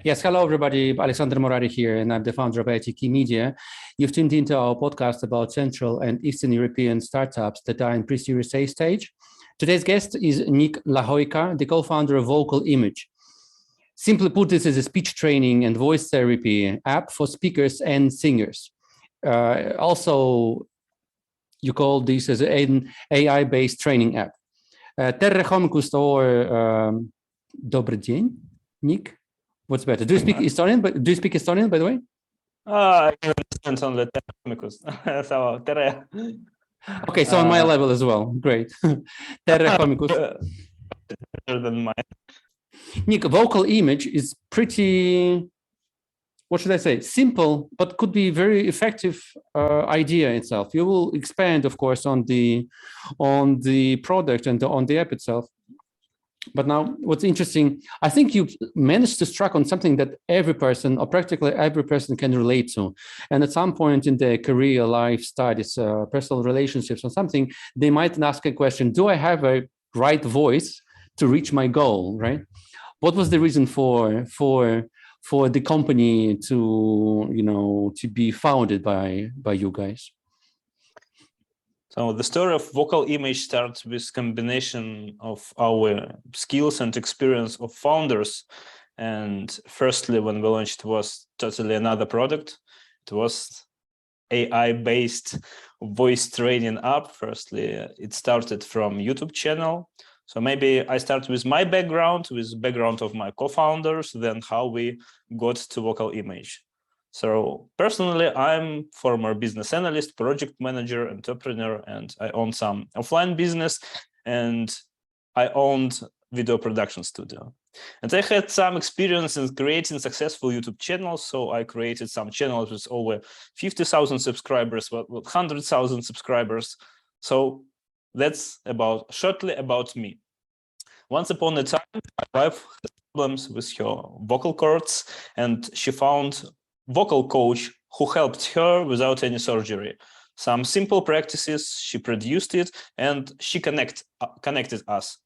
Yes, hello everybody. Alexander Morari here, and I'm the founder of ITKeyMedia. You've tuned into our podcast about Central and Eastern European startups that are in pre-Series A stage. Today's guest is Nick Lahoika, the co-founder of Vocal Image. Simply put, this is a speech training and voice therapy app for speakers and singers. Also, you call this as an AI-based training app. Terre Homikus or Dobry dzień, Nick? What's better? Do you speak Estonian? But do you speak Estonian, by the way? I understand only Terre. So Terre. Okay, so on my level as well. Great. Terre Homikus. Better than mine. Nick, vocal image is pretty, what should I say? Simple, but could be very effective idea itself. You will expand, of course, on the product and on the app itself. But now what's interesting, I think you managed to strike on something that every person or practically every person can relate to. And at some point in their career, life, studies, personal relationships or something, they might ask a question, do I have a right voice to reach my goal, right? What was the reason for the company to be founded by you guys? So the story of Vocal Image starts with combination of our skills and experience of founders. And firstly, when we launched, it was totally another product. It was AI-based voice training app. Firstly, it started from YouTube channel. So maybe I start with my background, with background of my co-founders, then how we got to Vocal Image. So personally, I'm former business analyst, project manager, entrepreneur, and I own some offline business, and I owned video production studio. And I had some experience in creating successful YouTube channels. So I created some channels with over 50,000 subscribers, with 100,000 subscribers. So that's shortly about me. Once upon a time, my wife had problems with her vocal cords, and she found vocal coach who helped her without any surgery. Some simple practices, she produced it, and she connected us.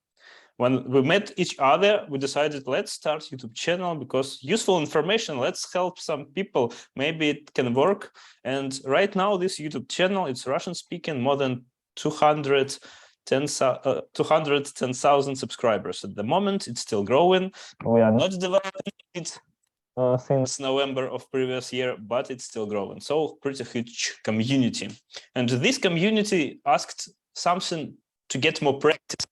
When we met each other, we decided, let's start YouTube channel because useful information, let's help some people, maybe it can work. And right now, this YouTube channel, it's Russian speaking, more than 210,000 subscribers. At the moment, it's still growing. We are not developing it since November of previous year, but it's still growing. So pretty huge community. And this community asked something to get more practice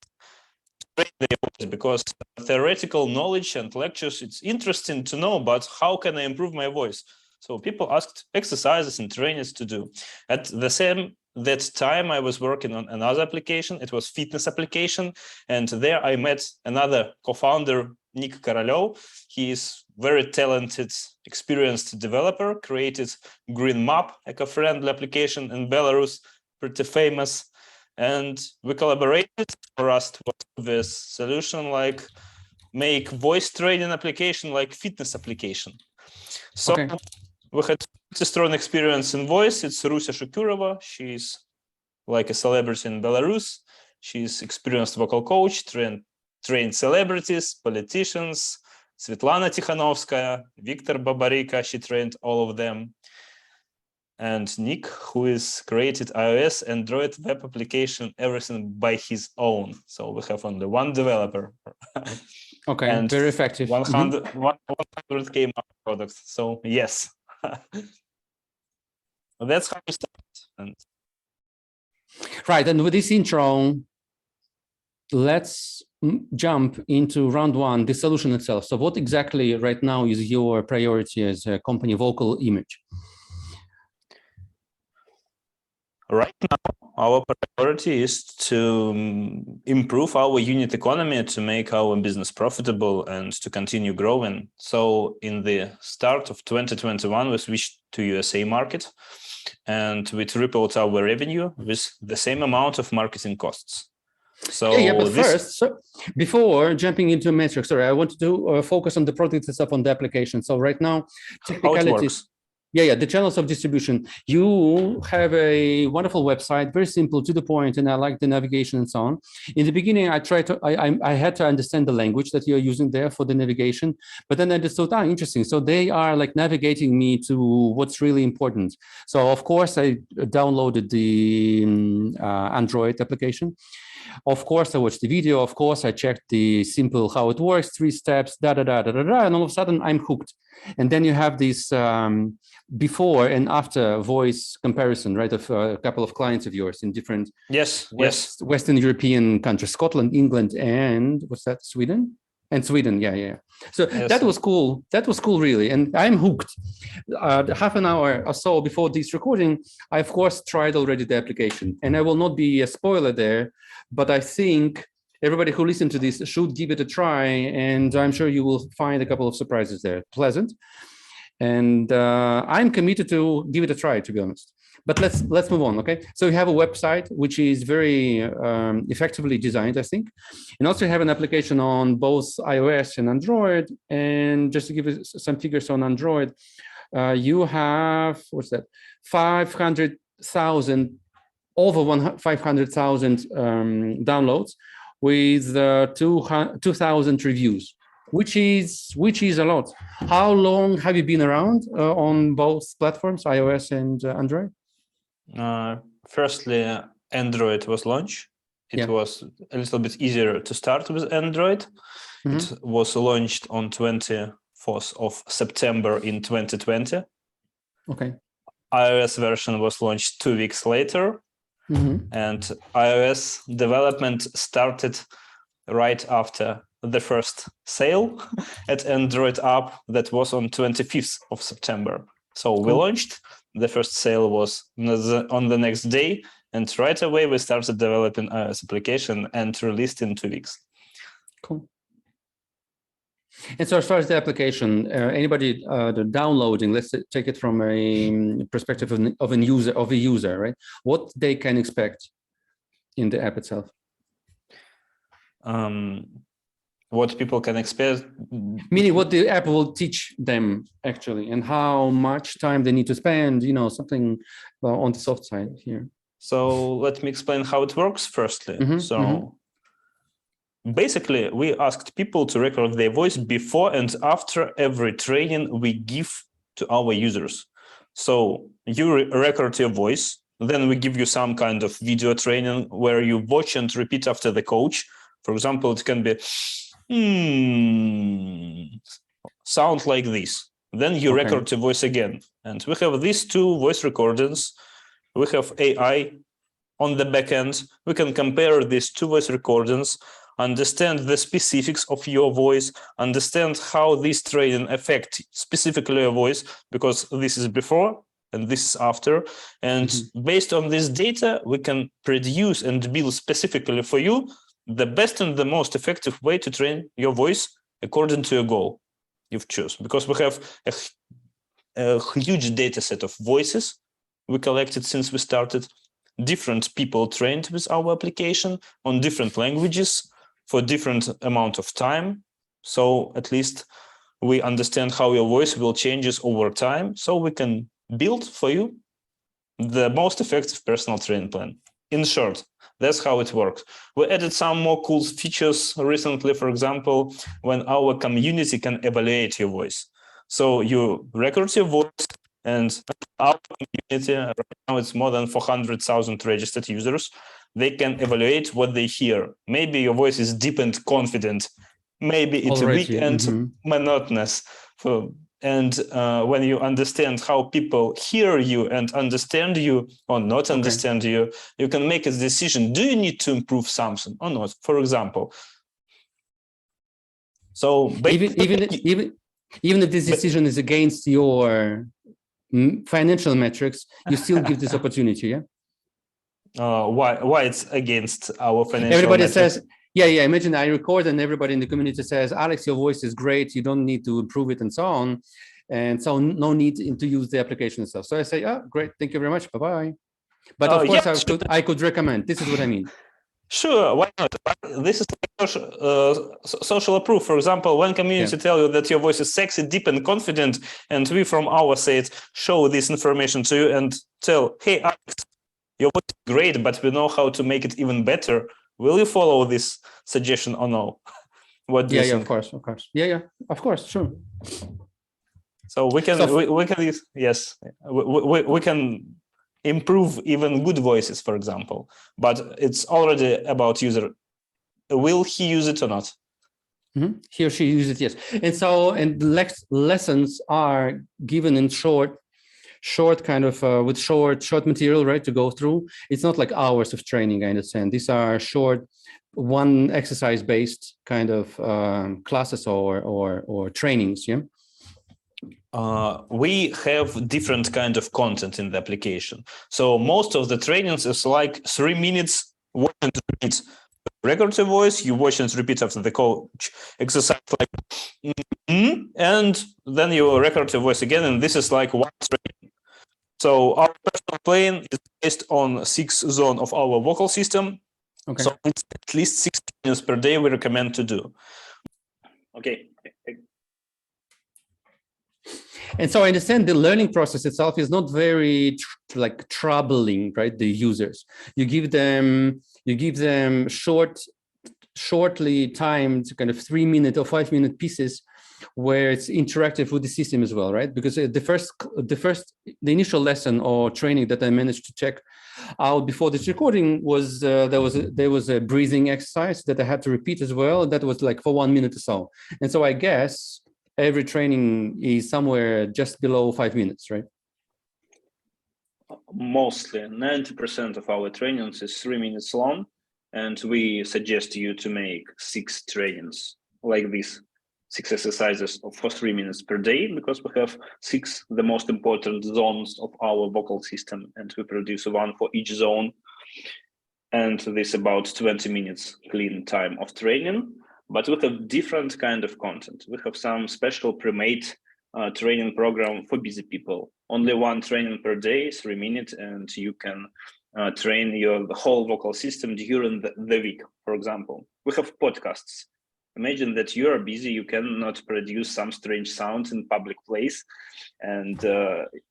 because theoretical knowledge and lectures, it's interesting to know, but how can I improve my voice? So people asked exercises and trainings to do. At that time, I was working on another application. It was fitness application. And there I met another co-founder, Nick Korolov. He is very talented, experienced developer, created Warmup, eco-friendly application in Belarus, pretty famous. And we collaborated for us to work with this solution, like make voice training application like fitness application. So we had a strong experience in voice. It's Rusia Shukurova. She's like a celebrity in Belarus. She's experienced vocal coach, trained celebrities, politicians, Svetlana Tikhanovskaya, Viktor Babarika, she trained all of them. And Nick, who is created iOS, Android web application, everything by his own. So we have only one developer. Okay, and very effective. 100K products. So yes, that's how we start. Right, and with this intro, let's jump into round one, the solution itself. So what exactly right now is your priority as a company, Vocal Image? Right now, our priority is to improve our unit economy, to make our business profitable and to continue growing. So in the start of 2021, we switched to USA market and we tripled our revenue with the same amount of marketing costs. So but first, before jumping into metrics, sorry, I wanted to focus on the product itself, on the application. So right now, technicalities. Yeah, the channels of distribution. You have a wonderful website, very simple, to the point, and I like the navigation and so on. In the beginning, I had to understand the language that you're using there for the navigation, but then I understood, interesting. So they are like navigating me to what's really important. So of course, I downloaded the Android application. Of course, I watched the video. Of course, I checked the simple how it works, 3 steps, and all of a sudden I'm hooked. And then you have this before and after voice comparison, right, of a couple of clients of yours in different Western European countries, Scotland, England, and what's that, Sweden? And Sweden, yeah. So that was cool. That was cool, really. And I'm hooked. Half an hour or so before this recording, I, of course, tried already the application. And I will not be a spoiler there, but I think everybody who listened to this should give it a try. And I'm sure you will find a couple of surprises there. Pleasant. And I'm committed to give it a try, to be honest. But let's move on, okay? So you have a website which is very effectively designed, I think. And also you have an application on both iOS and Android. And just to give you some figures on Android, you have, what's that? 500,000, over 500,000 downloads with 2,000 reviews, which is a lot. How long have you been around on both platforms, iOS and Android? Firstly, Android was launched. It was a little bit easier to start with Android. It was launched on 24th of September in 2020. Okay. iOS version was launched 2 weeks later. And iOS development started right after the first sale at Android app that was on 25th of September. So we launched, the first sale was on the next day, and right away we started developing iOS application and released in 2 weeks. Cool. And so as far as the application, anybody downloading, let's take it from a perspective of a user, right? What they can expect in the app itself? What people can expect? Meaning what the app will teach them actually, and how much time they need to spend, something on the soft side here. So let me explain how it works firstly. Basically, we asked people to record their voice before and after every training we give to our users. So you record your voice, then we give you some kind of video training where you watch and repeat after the coach. For example, it can be, sound like this. Then you record your voice again. And we have these 2 voice recordings. We have AI on the back end. We can compare these 2 voice recordings, understand the specifics of your voice, understand how this training affect specifically your voice, because this is before and this is after. And based on this data, we can produce and build specifically for you the best and the most effective way to train your voice according to your goal you've chosen. Because we have a huge data set of voices we collected since we started, different people trained with our application on different languages for different amount of time. So at least we understand how your voice will changes over time. So we can build for you the most effective personal training plan. In short, that's how it works. We added some more cool features recently, for example, when our community can evaluate your voice. So you record your voice, and our community, right now it's more than 400,000 registered users. They can evaluate what they hear. Maybe your voice is deep and confident. Maybe it's weak and monotonous. And when you understand how people hear you and understand you or not understand you, you can make a decision. Do you need to improve something or not? For example. So even if this decision is against your financial metrics, you still give this opportunity, yeah? Why it's against our financial Everybody metrics? says, yeah, imagine I record and everybody in the community says, Alex, your voice is great, you don't need to improve it and so on. And so no need to use the application itself. So I say, oh, great, thank you very much, bye-bye. But of course, I could recommend, this is what I mean. Sure, why not. This is social proof. For example, when community tell you that your voice is sexy, deep, and confident, and we from our side show this information to you and tell, hey, Alex, your voice is great, but we know how to make it even better. Will you follow this suggestion or no? What do you think? Of course. Yeah, of course, sure. So we can we can improve even good voices, for example, but it's already about user. Will he use it or not? Mm-hmm. He or she uses it, yes. And the lessons are given in short kind of with short material, right, to go through. It's not like hours of training, I understand. These are short, one exercise based kind of classes or trainings. Yeah. We have different kind of content in the application. So most of the trainings is like 3 minutes, watch and repeat. Record your voice, you watch and repeat after the coach exercise, like, and then you record your voice again, and this is like one training. So our personal playing is based on 6 zones of our vocal system. Okay. So it's at least 6 minutes per day we recommend to do. Okay. And so I understand the learning process itself is not very troubling, right? The users, you give them shortly timed kind of 3-minute or 5-minute pieces where it's interactive with the system as well, right? Because the initial lesson or training that I managed to check out before this recording was there was a breathing exercise that I had to repeat as well. That was like for 1 minute or so. And so I guess every training is somewhere just below 5 minutes, right? Mostly 90% of our trainings is 3 minutes long, and we suggest you to make 6 trainings like this, 6 exercises for 3 minutes per day, because we have 6 the most important zones of our vocal system, and we produce one for each zone, and this about 20 minutes clean time of training. But we have different kind of content. We have some special pre-made training program for busy people. Only 1 training per day, 3 minutes, and you can train the whole vocal system during the week, for example. We have podcasts. Imagine that you are busy, you cannot produce some strange sounds in public place, and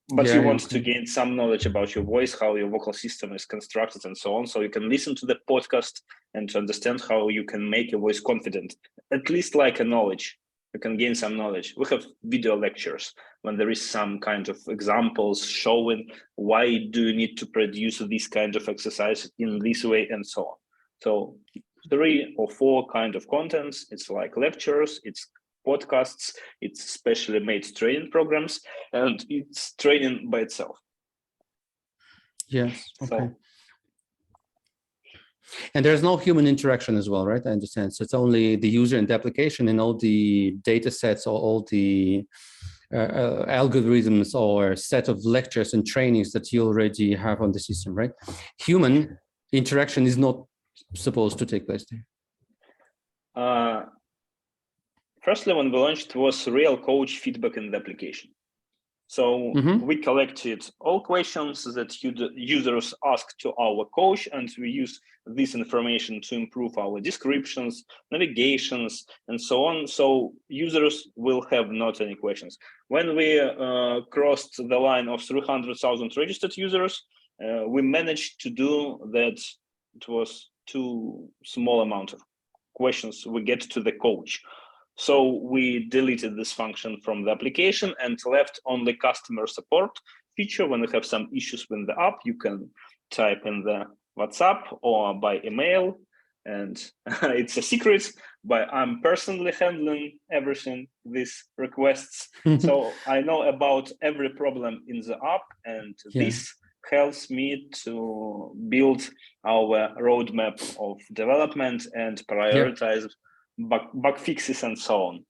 but you want to gain some knowledge about your voice, how your vocal system is constructed, and so on. So you can listen to the podcast and to understand how you can make your voice confident, at least like a knowledge. You can gain some knowledge. We have video lectures when there is some kind of examples showing why do you need to produce this kind of exercise in this way and so on. So 3 or 4 kind of contents. It's like lectures, it's podcasts, it's specially made training programs, and it's training by itself. Yes. Okay. And there's no human interaction as well, right? I understand. So it's only the user and the application and all the data sets or all the algorithms or set of lectures and trainings that you already have on the system, right? Human interaction is not supposed to take place there. Firstly, when we launched, it was real coach feedback in the application. So we collected all questions that users asked to our coach, and we use this information to improve our descriptions, navigations, and so on. So users will have not any questions. When we crossed the line of 300,000 registered users, we managed to do that. It was too small amount of questions we get to the coach. So we deleted this function from the application and left only customer support feature. When you have some issues with the app, you can type in the WhatsApp or by email, and it's a secret, but I'm personally handling everything, these requests. So I know about every problem in the app, and this helps me to build our roadmap of development and prioritize bug fixes and so on.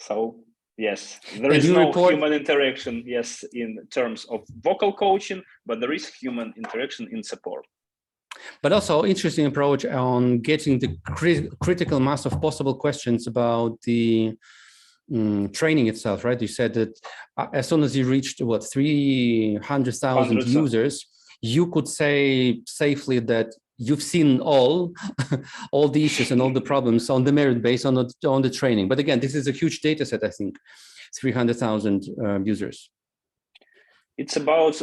So yes, there is no human interaction, yes, in terms of vocal coaching, but there is human interaction in support. But also interesting approach on getting the critical mass of possible questions about the training itself, right? You said that as soon as you reached 300,000 users, you could say safely that you've seen all the issues and all the problems on the merit base on the training. But again, this is a huge data set, I think, 300,000 users. It's about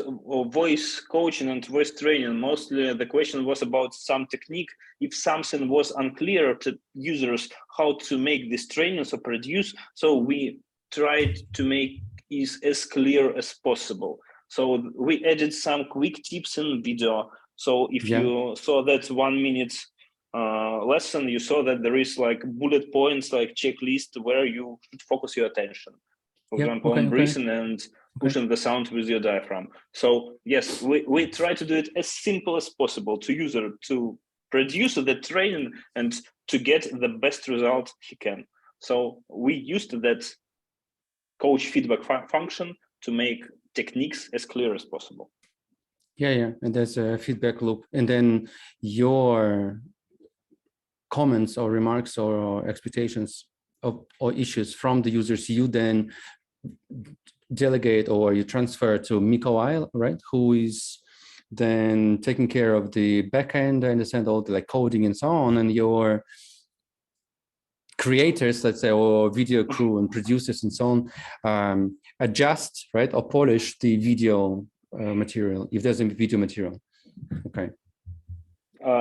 voice coaching and voice training. Mostly the question was about some technique. If something was unclear to users how to make these trainings or produce, so we tried to make it as clear as possible. So we added some quick tips in video. So if you saw that 1 minute lesson, you saw that there is like bullet points, like checklist where you should focus your attention. For example, on breathing and pushing the sound with your diaphragm. So yes, we try to do it as simple as possible to user to produce the training and to get the best result he can. So we used that coach feedback function to make techniques as clear as possible. Yeah, and there's a feedback loop, and then your comments or remarks or expectations or issues from the users, you then delegate or you transfer to Miko, right? Who is then taking care of the backend, I understand all the like coding and so on, and your creators, let's say, or video crew and producers and so on, adjust, right, or polish the video material if there's a video material. Okay.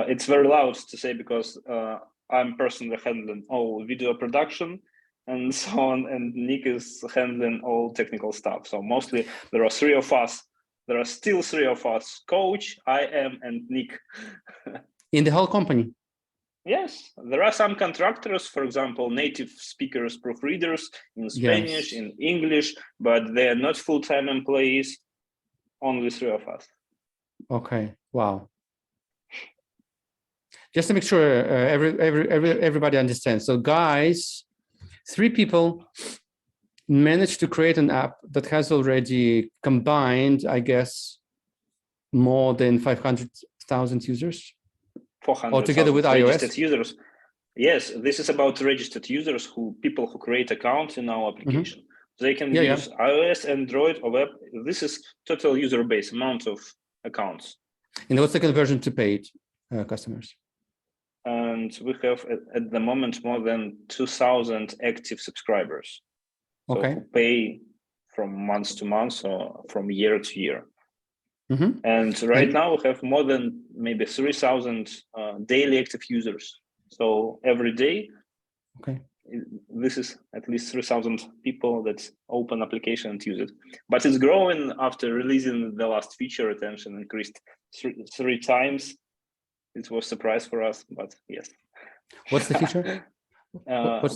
It's very loud to say because I'm personally handling all video production and so on, and Nick is handling all technical stuff. So mostly there are three of us. There are still three of us: coach, I am, and Nick. In the whole company? Yes, there are some contractors, for example, native speakers, proofreaders in Spanish, in English, but they are not full-time employees. Only three of us. Okay. Wow. Just to make sure everybody understands. So guys, 3 people managed to create an app that has already combined, I guess, more than 500,000 users. 400,000 altogether with registered iOS users. Yes, this is about registered users, people who create accounts in our application. Mm-hmm. They can use iOS, Android, or web. This is total user base, amount of accounts. And what's the conversion to paid customers? And we have at the moment more than 2,000 active subscribers. Okay. So who pay from month to month or from year to year. Mm-hmm. And right now we have more than maybe 3,000 daily active users. So every day, this is at least 3,000 people that open application and use it. But it's growing after releasing the last feature. Retention increased three times. It was a surprise for us, but yes. What's the feature?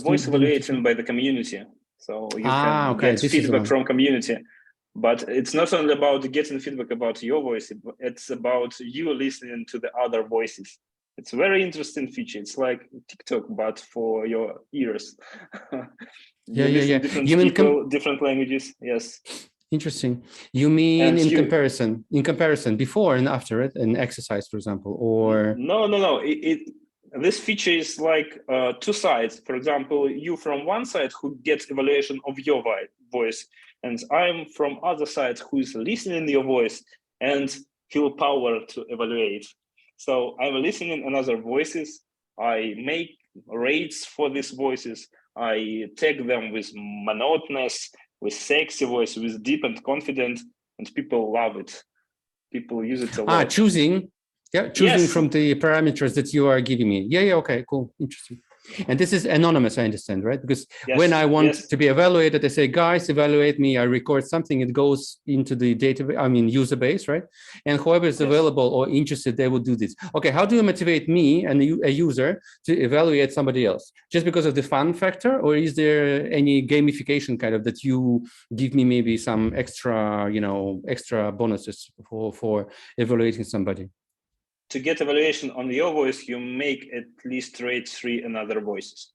Voice evaluating by the community. So you can get feedback from community. But it's not only about getting feedback about your voice, it's about you listening to the other voices. It's a very interesting feature. It's like TikTok, but for your ears. Yeah. Different people, different languages. Yes. Interesting. You mean in comparison, before and after it, an exercise, for example, or? No. This feature is like 2 sides. For example, you from one side who gets evaluation of your voice, and I'm from other side who is listening to your voice and feel power to evaluate. So I'm listening to other voices. I make rates for these voices. I tag them with monotonous, with sexy voice, with deep and confident, and people love it. People use it a lot. Choosing from the parameters that you are giving me. Yeah, okay, cool, interesting. And this is anonymous, I understand, right? Because when I want to be evaluated, I say, guys, evaluate me. I record something, it goes into the database, user base, right? And whoever is available or interested, they will do this. Okay, how do you motivate me and a user to evaluate somebody else? Just because of the fun factor, or is there any gamification kind of that you give me maybe some extra, extra bonuses for evaluating somebody? To get evaluation on your voice, you make at least rate 3 another voices.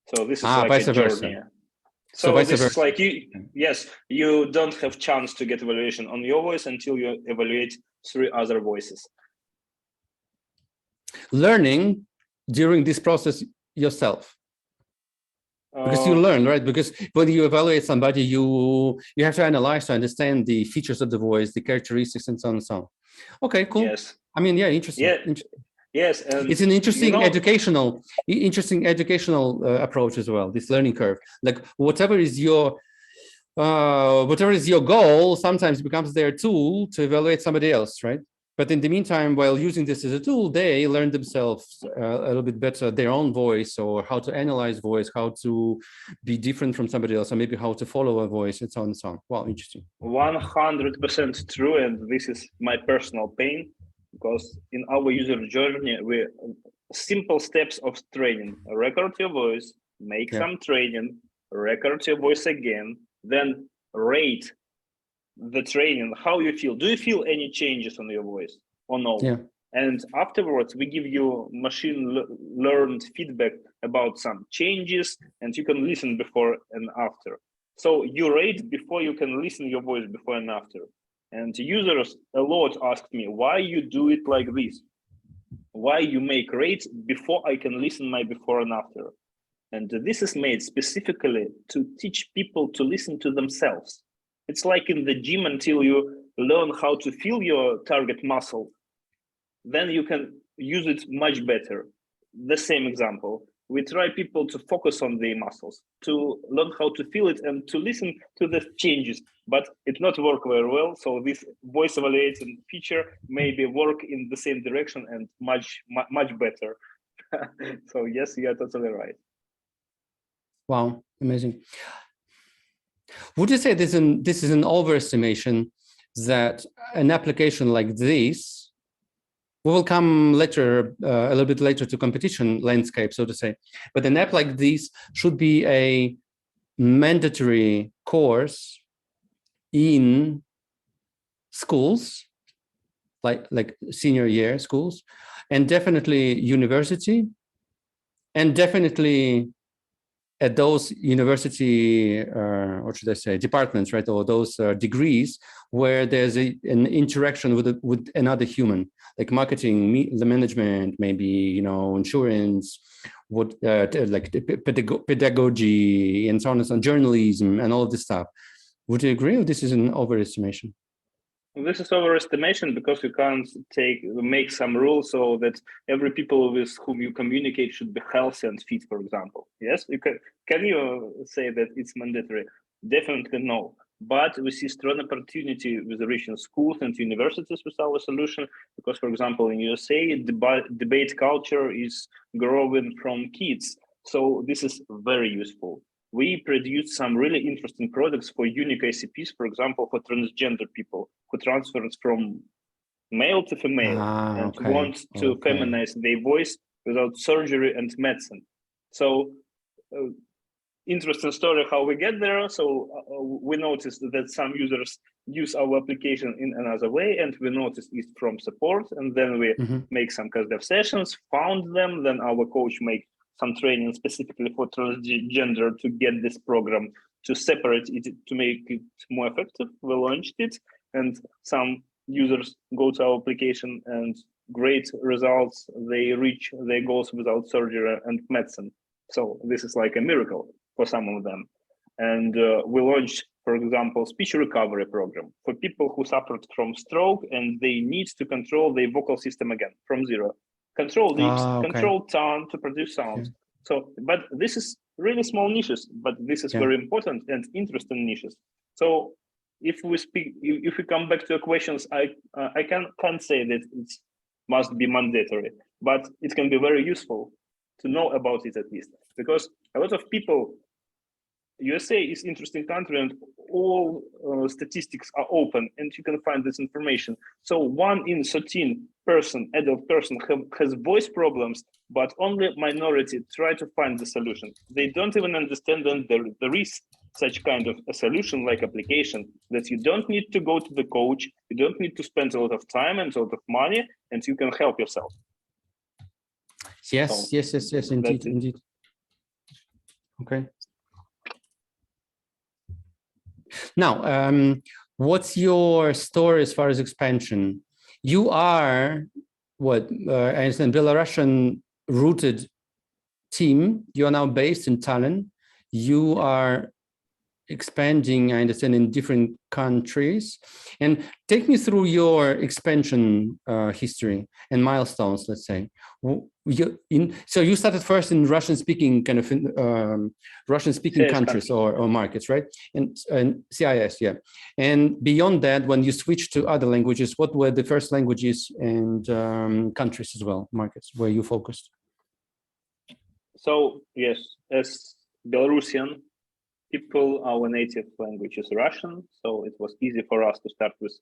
So this is like a journey. So this is like you don't have chance to get evaluation on your voice until you evaluate 3 other voices. Learning during this process yourself. Because you learn, right? Because when you evaluate somebody, you have to analyze to understand the features of the voice, the characteristics, and so on and so on. Okay, cool. Yes. Interesting. Yes, and it's an interesting educational educational approach as well. This learning curve, like whatever is your goal, sometimes becomes their tool to evaluate somebody else, right? But in the meantime, while using this as a tool, they learn themselves a little bit better their own voice, or how to analyze voice, how to be different from somebody else, or maybe how to follow a voice, and so on and so on. Wow, interesting. 100% true, and this is my personal pain, because in our user journey, we simple steps of training: record your voice, make some training, record your voice again, then rate the training, how you feel. Do you feel any changes on your voice or no? Yeah. And afterwards, we give you machine learned feedback about some changes, and you can listen before and after. So you rate before you can listen your voice before and after. And users a lot asked me, why you do it like this? Why you make rates before I can listen my before and after? And this is made specifically to teach people to listen to themselves. It's like in the gym, until you learn how to feel your target muscle, then you can use it much better. The same example, we try people to focus on their muscles, to learn how to feel it and to listen to the changes, but it not work very well. So this voice evaluating feature maybe work in the same direction and much better. So yes, you are totally right. Wow, amazing. Would you say this is an overestimation that an application like this, we will come later, a little bit later, to competition landscape, so to say, but an app like this should be a mandatory course in schools, like senior year schools, and definitely university, and definitely at those university, what should I say, departments, right, or those degrees where there's an interaction with another human, like marketing, the management, maybe, insurance, like pedagogy, and so on and so on, journalism, and all of this stuff. Would you agree, or this is an overestimation? This is overestimation, because you can't make some rules so that every people with whom you communicate should be healthy and fit, for example. Yes, you can you say that it's mandatory? Definitely no. But we see strong opportunity with reaching schools and universities with our solution, because, for example, in USA, debate culture is growing from kids. So this is very useful. We produce some really interesting products for unique ICPs, for example, for transgender people who transfers from male to female and want to feminize their voice without surgery and medicine. So interesting story how we get there. So we noticed that some users use our application in another way, and we noticed it from support, and then we make some dev sessions, found them, then our coach make some training specifically for transgender to get this program, to separate it, to make it more effective. We launched it, and some users go to our application and great results. They reach their goals without surgery and medicine. So this is like a miracle for some of them. And we launched, for example, speech recovery program for people who suffered from stroke and they need to control their vocal system again from zero. Control lips, control tongue to produce sounds. So, but this is really small niches, but this is very important and interesting niches. So if we come back to the questions, I can't say that it must be mandatory, but it can be very useful to know about it at least, because a lot of people, USA is interesting country and all statistics are open and you can find this information. So 1 in 13 adult person has voice problems, but only minority try to find the solution. They don't even understand that there is such kind of a solution like application, that you don't need to go to the coach, you don't need to spend a lot of time and a lot of money, and you can help yourself. Yes, indeed. Okay. Now, what's your story as far as expansion? You are I understand, Belarusian rooted team. You are now based in Tallinn. You are expanding, I understand, in different countries. And take me through your expansion history and milestones, let's say. So you started first in Russian-speaking kind of Russian-speaking countries or markets, right? And CIS, yeah. And beyond that, when you switched to other languages, what were the first languages and countries as well, markets where you focused? So yes, as Belarusian people, our native language is Russian, so it was easy for us to start with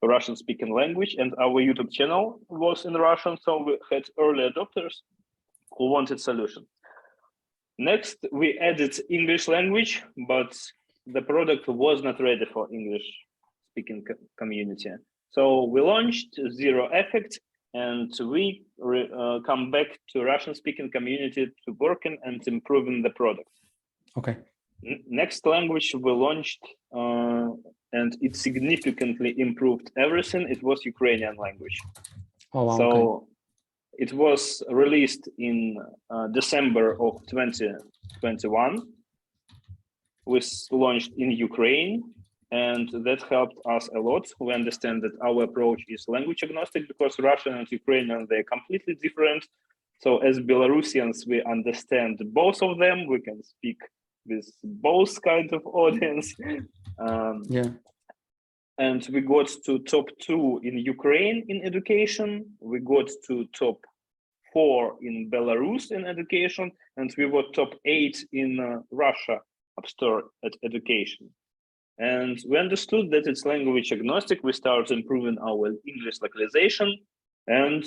a Russian-speaking language, and our YouTube channel was in Russian, so we had early adopters who wanted solution. Next, we added English language, but the product was not ready for English-speaking community. So we launched Zero Effect, and we come back to Russian-speaking community to working and improving the product. Okay. Next language we launched, and it significantly improved everything. It was Ukrainian language. Oh, wow, so okay. It was released in December of 2021. We launched in Ukraine, and that helped us a lot. We understand that our approach is language agnostic because Russian and Ukrainian, they're completely different. So as Belarusians, we understand both of them. We can speak with both kind of audience. Yeah. And we got to top 2 in Ukraine in education. We got to top 4 in Belarus in education, and we were top 8 in Russia App Store at education. And we understood that it's language agnostic. We started improving our English localization, and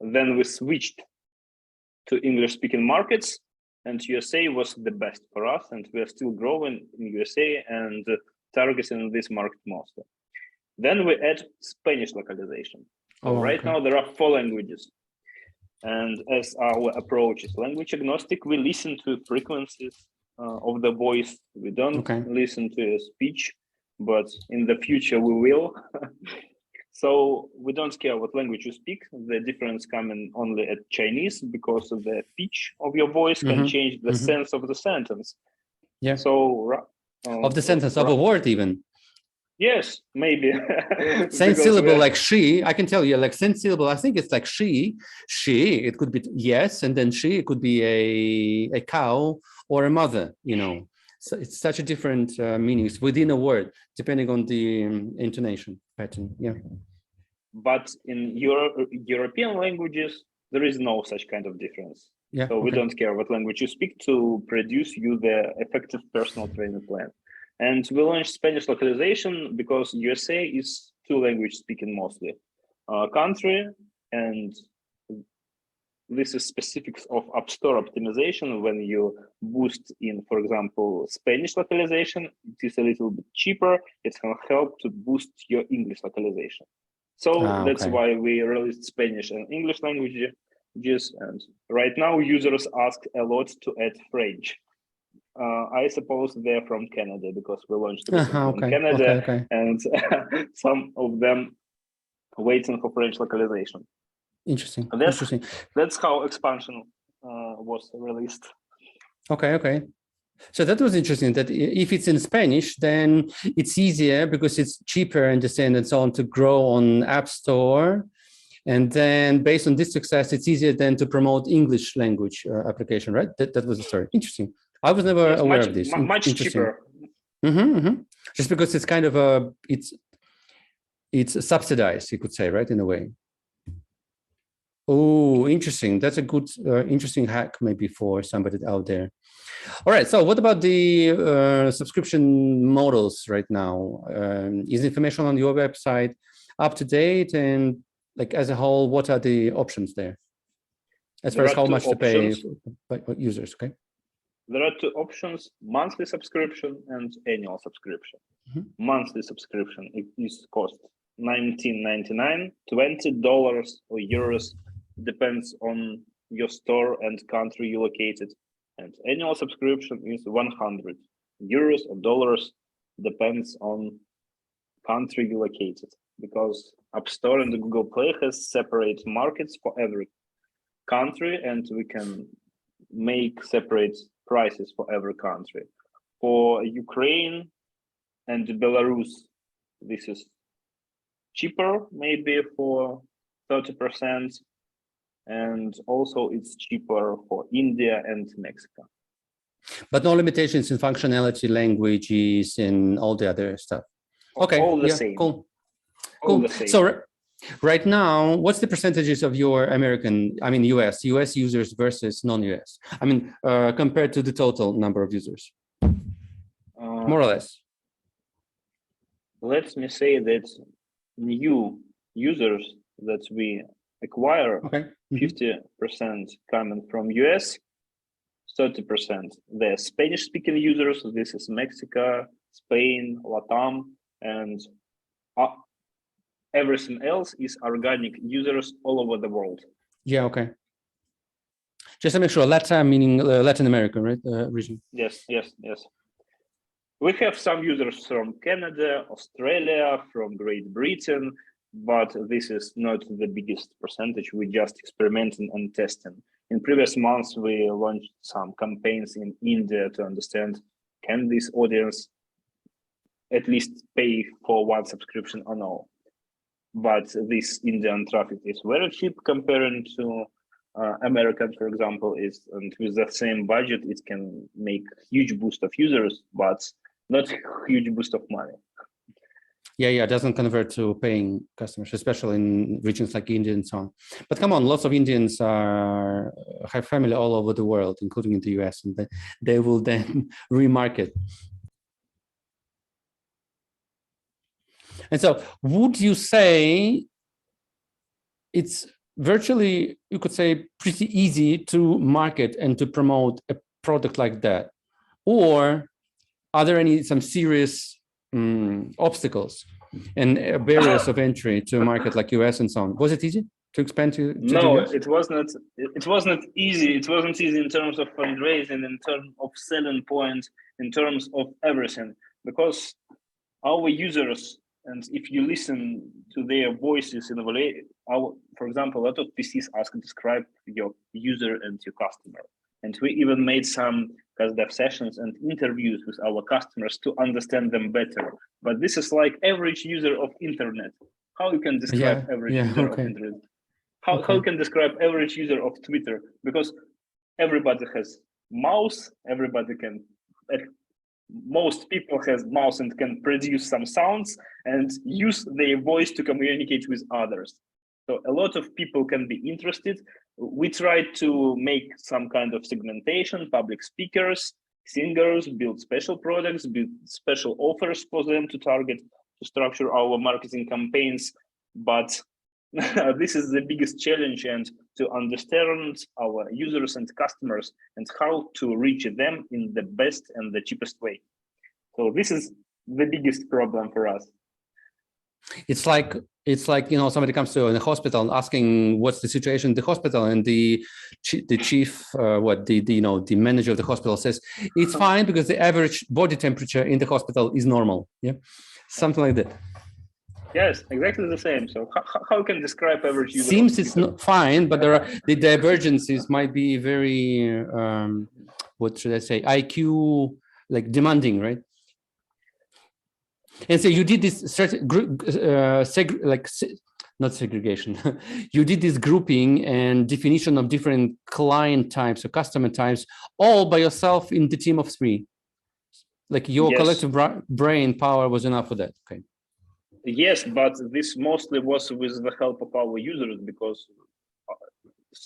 then we switched to English-speaking markets, and USA was the best for us, and we are still growing in USA and targeting this market mostly. Then we add Spanish localization. So right now there are 4 languages. And as our approach is language agnostic, we listen to frequencies of the voice. We don't listen to speech, but in the future we will. So we don't care what language you speak. The difference coming only at Chinese because of the pitch of your voice can change the sense of the sentence. Yeah. So of the sentence of a word even. Yes, maybe. Same syllable like she, I can tell you, like same syllable, I think it's like she, it could be yes, and then she, it could be a cow or a mother, you know. So it's such a different meanings within a word, depending on the intonation pattern, yeah. But in European languages, there is no such kind of difference. Yeah, so we don't care what language you speak to produce you the effective personal training plan. And we launched Spanish localization because USA is 2 language speaking mostly country, and this is specifics of App Store optimization. When you boost in, for example, Spanish localization, it is a little bit cheaper. It can help to boost your English localization. So that's why we released Spanish and English languages. And right now users ask a lot to add French. I suppose they're from Canada because we launched in Canada, and some of them waiting for French localization. Interesting. That's how expansion was released. Okay. So that was interesting that if it's in Spanish, then it's easier because it's cheaper, understand, and so on, to grow on App Store. And then based on this success, it's easier then to promote English language application, right? That was the story. Interesting. I was never aware of this. Much cheaper. Just because it's kind of it's subsidized, you could say, right, in a way. Oh, interesting. That's a good, interesting hack maybe for somebody out there. All right. So what about the subscription models right now? Is information on your website up to date? And like as a whole, what are the options there? As far as how much to pay by users, okay? There are 2 options, monthly subscription and annual subscription. Monthly subscription, it is cost $19.99, $20 or euros, depends on your store and country you located. And annual subscription is 100 euros or dollars, depends on country you located, because App Store and the Google Play has separate markets for every country, and we can make separate prices for every country. For Ukraine and Belarus, this is cheaper, maybe for 30%. And also it's cheaper for India and Mexico. But no limitations in functionality, languages, and all the other stuff. Okay, all the yeah, same. Cool. All the same. So right now, what's the percentages of your US users versus non-US? Compared to the total number of users, more or less. Let me say that new users that we acquire, 50% coming from US, 30% the Spanish-speaking users. This is Mexico, Spain, Latam, and everything else is organic users all over the world. Yeah, okay. Just to make sure, Latam meaning Latin America, right? Region. Yes. We have some users from Canada, Australia, from Great Britain, but this is not the biggest percentage. We just experimenting and testing. In previous months, we launched some campaigns in India to understand, can this audience at least pay for one subscription or no? But this Indian traffic is very cheap comparing to American, for example, and with the same budget, it can make huge boost of users, but not huge boost of money. Yeah, it doesn't convert to paying customers, especially in regions like India and so on. But come on, lots of Indians have family all over the world, including in the US, and they will then remarket. And so would you say it's virtually, you could say, pretty easy to market and to promote a product like that? Or are there some serious obstacles and barriers of entry to a market like US and so on? Was it easy to expand to No, the US? it was not easy. It wasn't easy in terms of fundraising, in terms of selling points, in terms of everything, because our users, and if you listen to their voices in a way, for example, a lot of PCs ask to describe your user and your customer. And we even made some dev sessions and interviews with our customers to understand them better. But this is like average user of internet. How you can describe average user of internet? How you can describe average user of Twitter? Because everybody has mouse, most people has mouse and can produce some sounds and use their voice to communicate with others. So a lot of people can be interested. We tried to make some kind of segmentation, public speakers, singers, build special products, build special offers for them to target, to structure our marketing campaigns. But this is the biggest challenge, and to understand our users and customers and how to reach them in the best and the cheapest way. So this is the biggest problem for us. It's like somebody comes to the hospital asking what's the situation in the hospital, and the chief the manager of the hospital says it's fine because the average body temperature in the hospital is normal. Yeah, something like that. Yes, exactly the same. So how can describe average user? Seems it's not fine, but there are the divergences might be very what should I say, IQ like demanding, right? And so you did this not segregation. You did this grouping and definition of different client types or customer types all by yourself in the team of 3. Like your collective brain power was enough for that. Okay. Yes, but this mostly was with the help of our users, because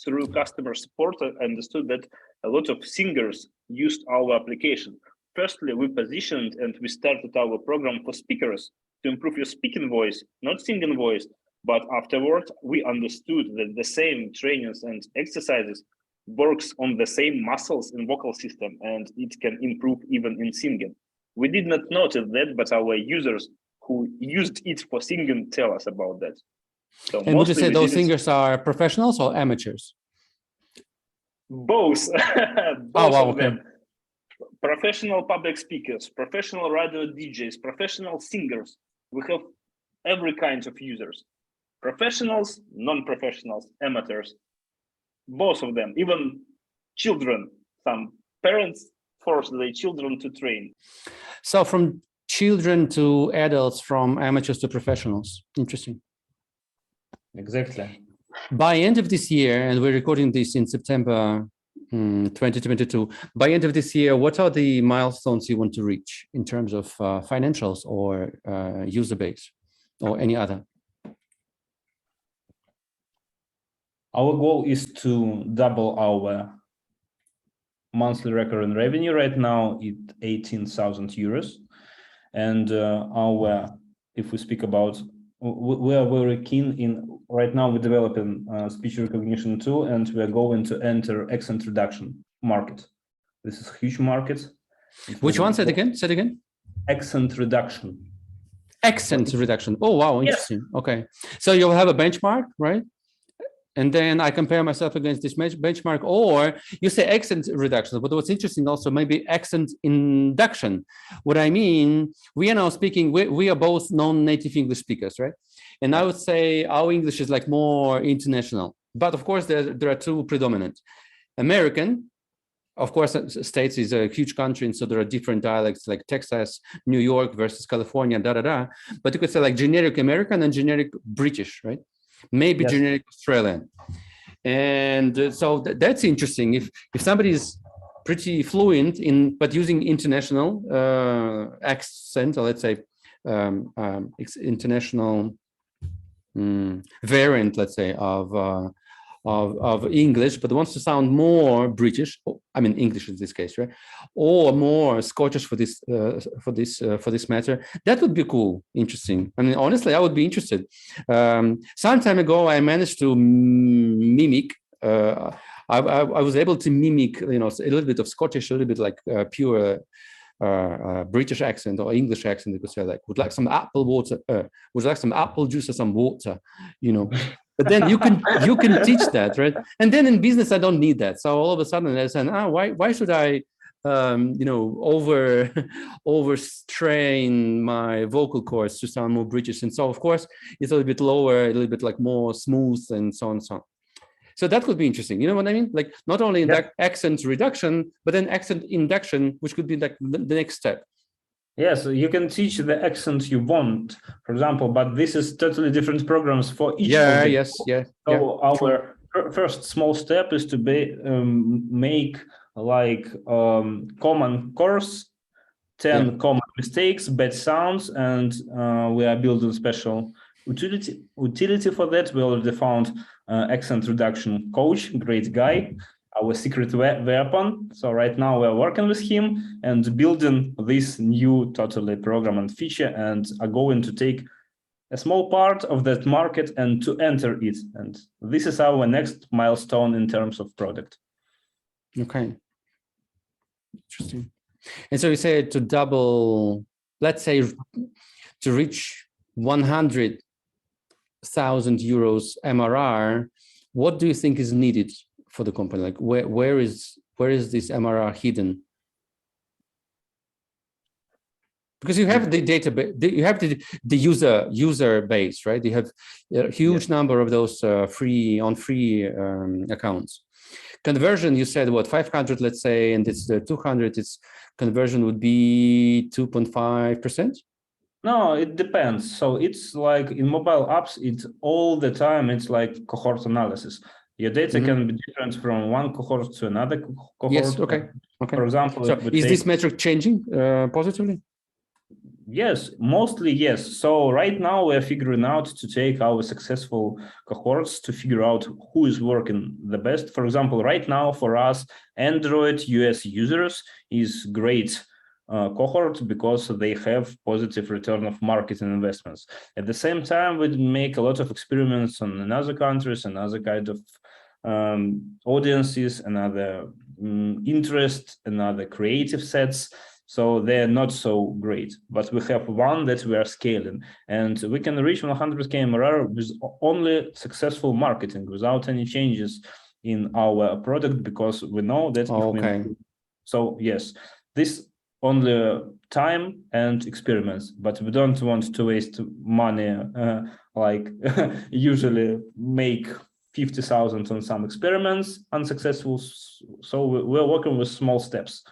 through customer support, I understood that a lot of singers used our application. Firstly, we positioned and we started our program for speakers to improve your speaking voice, not singing voice. But afterward, we understood that the same trainings and exercises works on the same muscles in vocal system, and it can improve even in singing. We did not notice that, but our users who used it for singing tell us about that. So and would you say those singers are professionals or amateurs? Both. Both of them. Professional public speakers, professional radio DJs, professional singers. We have every kind of users. Professionals, non-professionals, amateurs. Both of them, even children. Some parents force their children to train. So from children to adults, from amateurs to professionals. Interesting. Exactly. By end of this year, and we're recording this in September 2022, by end of this year, what are the milestones you want to reach in terms of financials or user base or any other? Our goal is to double our monthly recurring revenue. Right now, it's 18,000 euros. And if we speak about, we are very keen in, right now we're developing a speech recognition tool, and we are going to enter accent reduction market. This is a huge market. Which one? Say it again. Say it again. Accent reduction. Accent reduction. Oh, wow. Interesting. Yes. Okay. So you'll have a benchmark, right? And then I compare myself against this benchmark, or you say accent reduction. But what's interesting also, maybe accent induction. What I mean, we are now speaking, we are both non-native English speakers, right? And I would say our English is like more international. But of course, there are two predominant. American, of course, States is a huge country, and so there are different dialects like Texas, New York versus California, But you could say like generic American and generic British, right? Maybe yes. Generic Australian. And so that's interesting. If somebody is pretty fluent in, but using international accent, or let's say international variant, let's say, of English, but wants to sound more British, I mean English in this case, right? Or more Scottish for this matter, that would be cool, interesting. I mean, honestly, I would be interested. Some time ago, I managed to mimic. I was able to mimic, a little bit of Scottish, a little bit like pure British accent or English accent. You could say like, would like some apple water, would like some apple juice or some water, But then you can teach that, right? And then in business, I don't need that. So all of a sudden, I said, why should I, overstrain my vocal cords to sound more British? And so of course, it's a little bit lower, a little bit like more smooth, and so on and so on. So that could be interesting. You know what I mean? Like not only accent reduction, but then accent induction, which could be like the next step. Yes, you can teach the accent you want, for example, but this is totally different programs for each. So our first small step is to make like common course, 10 common mistakes, bad sounds, and we are building special utility for that. We already found accent reduction coach, great guy, our secret weapon. So right now we're working with him and building this new totally program and feature, and are going to take a small part of that market and to enter it. And this is our next milestone in terms of product. Okay. Interesting. And so you said to double, let's say to reach 100,000 euros MRR, what do you think is needed for the company? Like where is this MRR hidden? Because you have the database, you have the user base, right? You have a huge number of those free accounts. Conversion, you said what, 500, let's say, and it's 200. Its conversion would be 2.5%. No, it depends. So it's like in mobile apps, it's all the time. It's like cohort analysis. Your data can be different from one cohort to another cohort. Yes. Okay. For example, so is this metric changing positively? Yes, mostly yes. So right now we're figuring out to take our successful cohorts to figure out who is working the best. For example, right now for us, Android US users is great cohort because they have positive return of marketing investments. At the same time, we make a lot of experiments in other countries and other kind of audiences and other interests and other creative sets. So they're not so great, but we have one that we are scaling, and we can reach 100K MRR with only successful marketing without any changes in our product, because we know that. So yes, this only time and experiments, but we don't want to waste money like usually make 50,000 on some experiments unsuccessful. So we're working with small steps.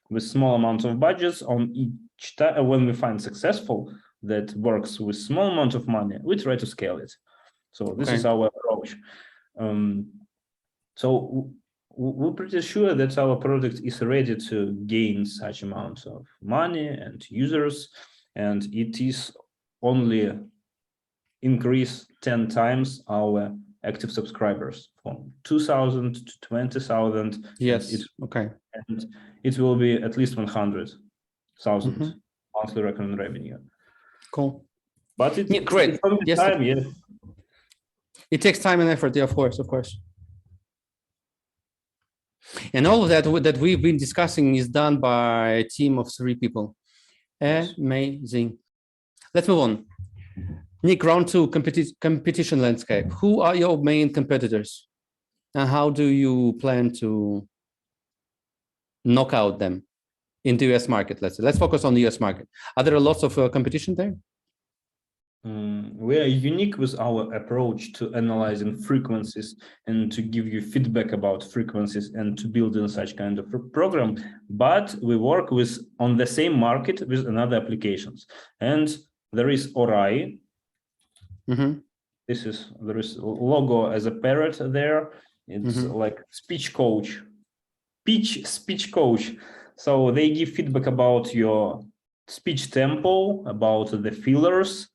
with small amounts of budgets on each time. When we find successful that works with small amount of money, we try to scale it. So this is our approach. So we're pretty sure that our product is ready to gain such amounts of money and users, and it is only increase 10 times our active subscribers from 2,000 to 20,000. Yes. And it will be at least 100,000 monthly recurring revenue. Cool. But it's great. Yes. Time, yeah. It takes time and effort. Yeah, of course. And all of that we've been discussing is done by a team of 3 people. Amazing. Let's move on. Nick, round 2, competition landscape. Who are your main competitors? And how do you plan to knock out them in the US market? Let's focus on the US market. Are there lots of competition there? We are unique with our approach to analyzing frequencies and to give you feedback about frequencies and to build in such kind of program. But we work on the same market with another applications. And there is ORAI. There is logo as a parrot there. It's like speech coach. So they give feedback about your speech tempo, about the fillers,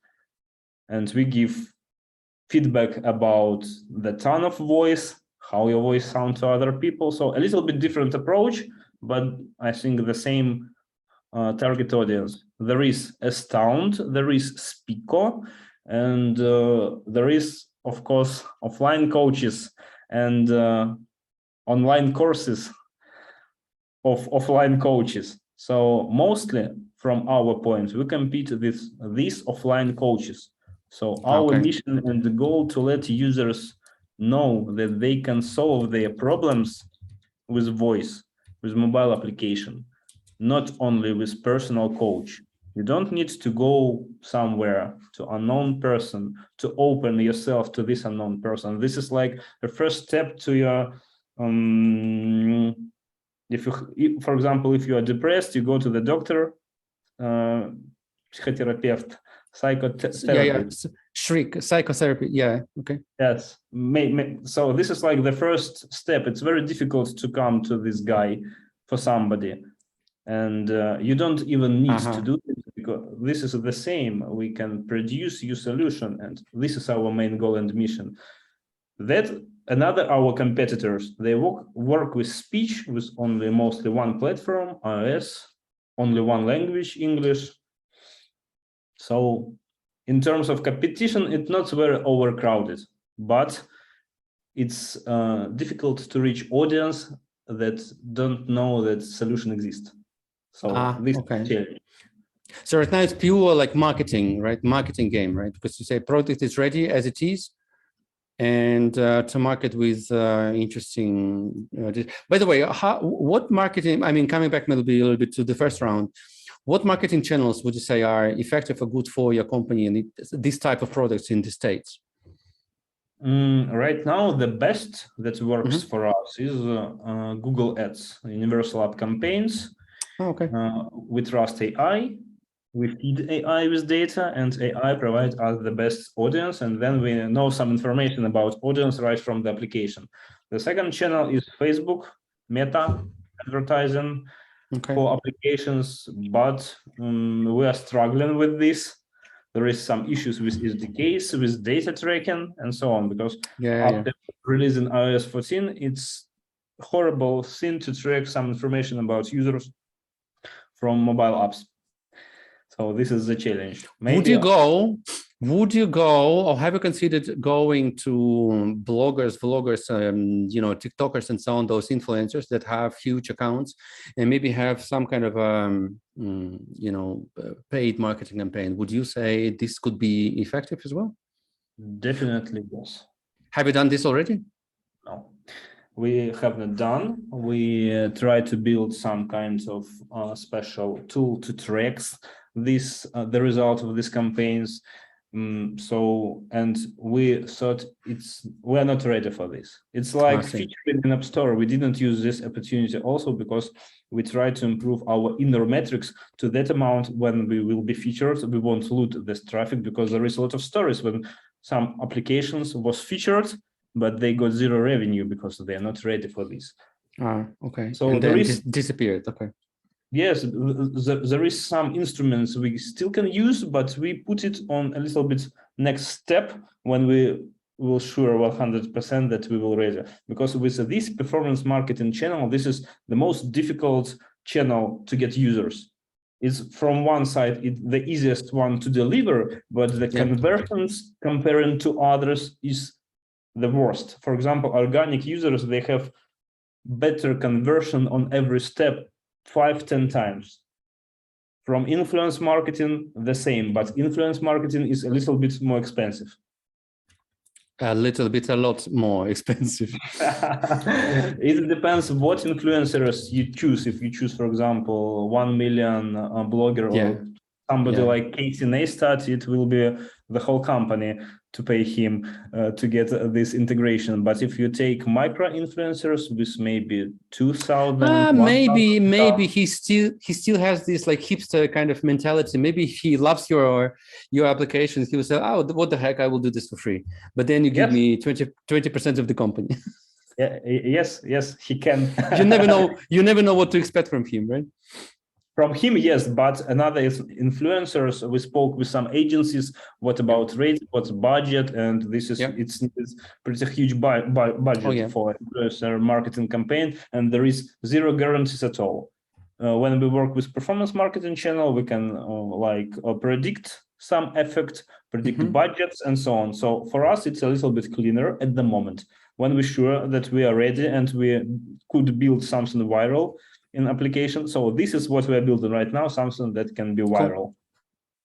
and we give feedback about the tone of voice, how your voice sounds to other people. So a little bit different approach, but I think the same target audience. There is Astound, there is Spico, and there is, of course, offline coaches and online courses of offline coaches. So mostly from our point, we compete with these offline coaches. So our mission and the goal to let users know that they can solve their problems with voice, with mobile application, not only with personal coach. You don't need to go somewhere to unknown person to open yourself to this unknown person. This is like the first step to your, for example, if you are depressed, you go to the doctor, psychotherapist, psychotherapy. Psychotherapy. Yeah. Okay. Yes. So this is like the first step. It's very difficult to come to this guy for somebody, and you don't even need to do it because this is the same. We can produce your solution, and this is our main goal and mission. That our competitors, they work with speech with only mostly one platform, iOS, only one language, English. So in terms of competition, it's not very overcrowded, but it's difficult to reach audience that don't know that solution exists. So this is a challenge. So right now it's pure like marketing, right? Marketing game, right? Because you say product is ready as it is, and to market with interesting. By the way, what marketing? I mean, coming back maybe a little bit to the first round. What marketing channels would you say are effective or good for your company and this type of products in the States? Right now, the best that works for us is Google Ads, Universal App Campaigns. We trust AI, we feed AI with data, and AI provides us the best audience, and then we know some information about audience right from the application. The second channel is Facebook, Meta, advertising. For applications, but we are struggling with this. There is some issues with SDKs, with data tracking, and so on, because after releasing iOS 14, it's a horrible thing to track some information about users from mobile apps. So this is the challenge. Would you go, or have you considered going to bloggers, vloggers, TikTokers and so on, those influencers that have huge accounts and maybe have some kind of, paid marketing campaign? Would you say this could be effective as well? Definitely, yes. Have you done this already? No, we have not done. We try to build some kind of special tool to track the result of these campaigns. And we thought we're not ready for this. It's like featuring in App Store. We didn't use this opportunity also because we try to improve our inner metrics to that amount. When we will be featured, we won't loot this traffic, because there is a lot of stories when some applications was featured, but they got zero revenue because they are not ready for this. Okay. So and then disappeared. Okay. Yes, there is some instruments we still can use, but we put it on a little bit next step when we will sure 100% that we will ready. Because with this performance marketing channel, this is the most difficult channel to get users. It's from one side, the easiest one to deliver, but the conversions comparing to others is the worst. For example, organic users, they have better conversion on every step 5-10 times. From influence marketing, the same, but influence marketing is a little bit more expensive. A lot more expensive. It depends what influencers you choose. If you choose, for example, 1 million blogger or somebody like Casey Neistat, it will be the whole company to pay him to get this integration. But if you take micro influencers with maybe 2,000, maybe he still has this like hipster kind of mentality. Maybe he loves your applications. He will say, "Oh, what the heck? I will do this for free." But then you give me 20% of the company. Yes, he can. You never know what to expect from him, right? From him, yes, but another is influencers. We spoke with some agencies. What about rate? What's budget? And this is it's pretty huge budget for influencer marketing campaign, and there is zero guarantees at all. When we work with performance marketing channel, we can predict some effect, predict budgets, and so on. So for us, it's a little bit cleaner at the moment. When we're sure that we are ready and we could build something viral in application. So this is what we are building right now, something that can be viral. Cool.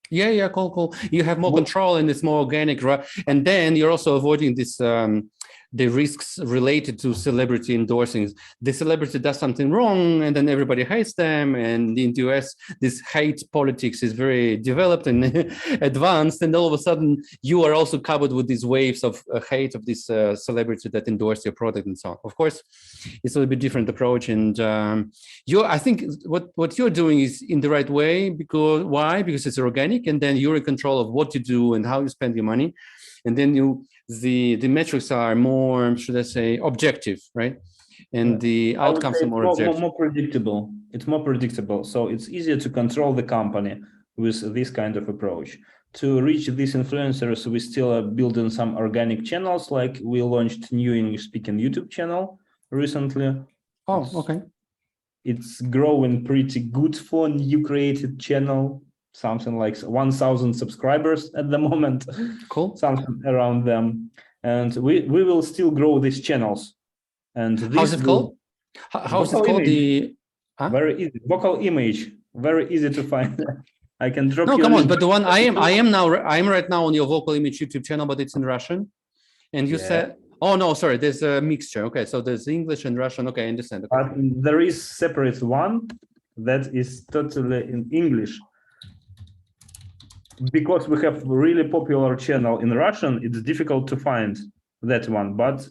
Yeah, cool. You have more control and it's more organic, right? And then you're also avoiding this the risks related to celebrity endorsings. The celebrity does something wrong and then everybody hates them. And in the US, this hate politics is very developed and advanced. And all of a sudden, you are also covered with these waves of hate of this celebrity that endorse your product and so on. Of course, it's a little bit different approach. And I think what you're doing is in the right way. Why? Because it's organic, and then you're in control of what you do and how you spend your money. And then the metrics are more, should I say, objective, right? And the outcomes are more objective. More predictable. It's more predictable. So it's easier to control the company with this kind of approach. To reach these influencers, we still are building some organic channels. Like we launched new English-speaking YouTube channel recently. Oh, okay. It's growing pretty good for new created channel. Something like 1,000 subscribers at the moment. Cool. Something around them. And we will still grow these channels. And how's it called? How's it called? Very easy. Vocal image. Very easy to find. I can drop you. No, come on. But the one I am right now on your vocal image YouTube channel, but it's in Russian. And you said, oh no, sorry, there's a mixture. Okay, so there's English and Russian. Okay, I understand. Okay. But there is separate one that is totally in English. Because we have a really popular channel in Russian, it's difficult to find that one. But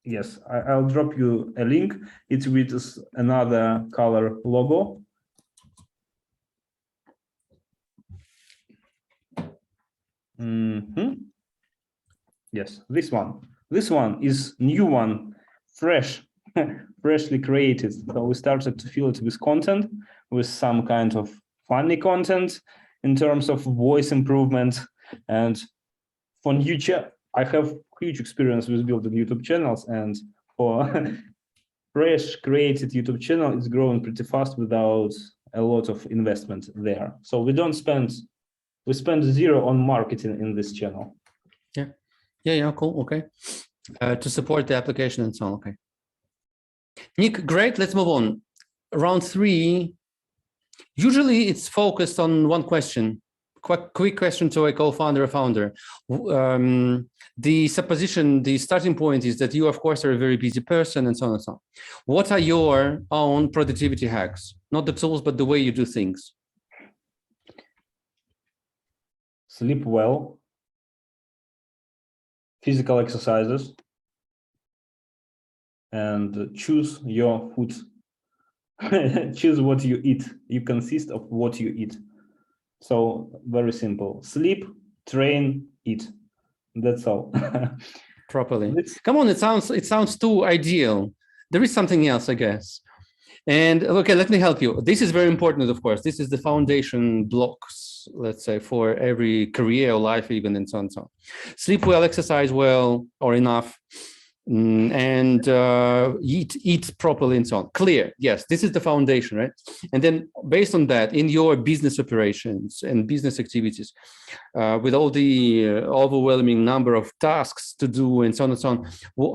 yes, I'll drop you a link. It's with another color logo. Yes, this one. This one is new one, freshly created. So we started to fill it with content, with some kind of funny content in terms of voice improvement. And for new I have huge experience with building YouTube channels, and for fresh created YouTube channel, it's growing pretty fast without a lot of investment there. So we spend zero on marketing in this channel. Yeah, cool. Okay. To support the application and so on. Okay. Nick, great. Let's move on. Round 3. Usually it's focused on one question, quick question to a co-founder or founder. The supposition, the starting point is that you, of course, are a very busy person and so on and so on. What are your own productivity hacks? Not the tools, but the way you do things. sleep well, physical exercises, and choose your food. Choose what you eat. You consist of what you eat. So very simple. Sleep, train, eat. That's all. Properly. Come on, it sounds too ideal. There is something else, I guess. And okay, let me help you. This is very important, of course. This is the foundation blocks, let's say, for every career or life, even, and so on and so on. Sleep well, exercise well or enough, and eat properly and so on. Clear. Yes, this is the foundation, right? And then based on that, in your business operations and business activities, with all the overwhelming number of tasks to do and so on and so on,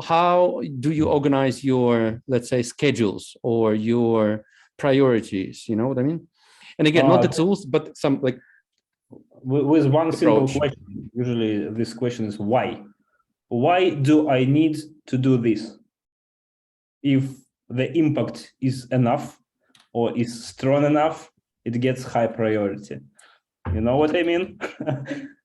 how do you organize your, let's say, schedules or your priorities? You know what I mean? And again, not the tools, but some like with one simple approach. question. Usually this question is why? Why do I need to do this? If the impact is enough or is strong enough, it gets high priority. You know what I mean?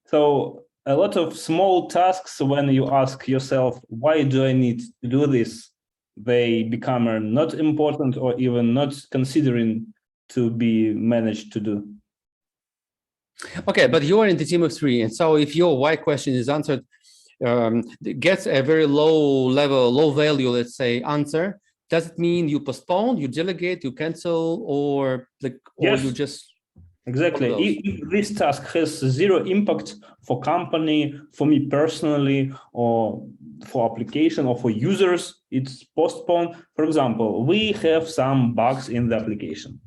So a lot of small tasks, when you ask yourself, why do I need to do this? They become not important or even not considering to be managed to do. Okay, but you are in the team of three. And so if your why question is answered, gets a very low level, low value, let's say, answer, does it mean you postpone, you delegate, you cancel, or like, yes, or you just exactly. If this task has zero impact for company, for me personally, or for application or for users, it's postponed. For example, we have some bugs in the application.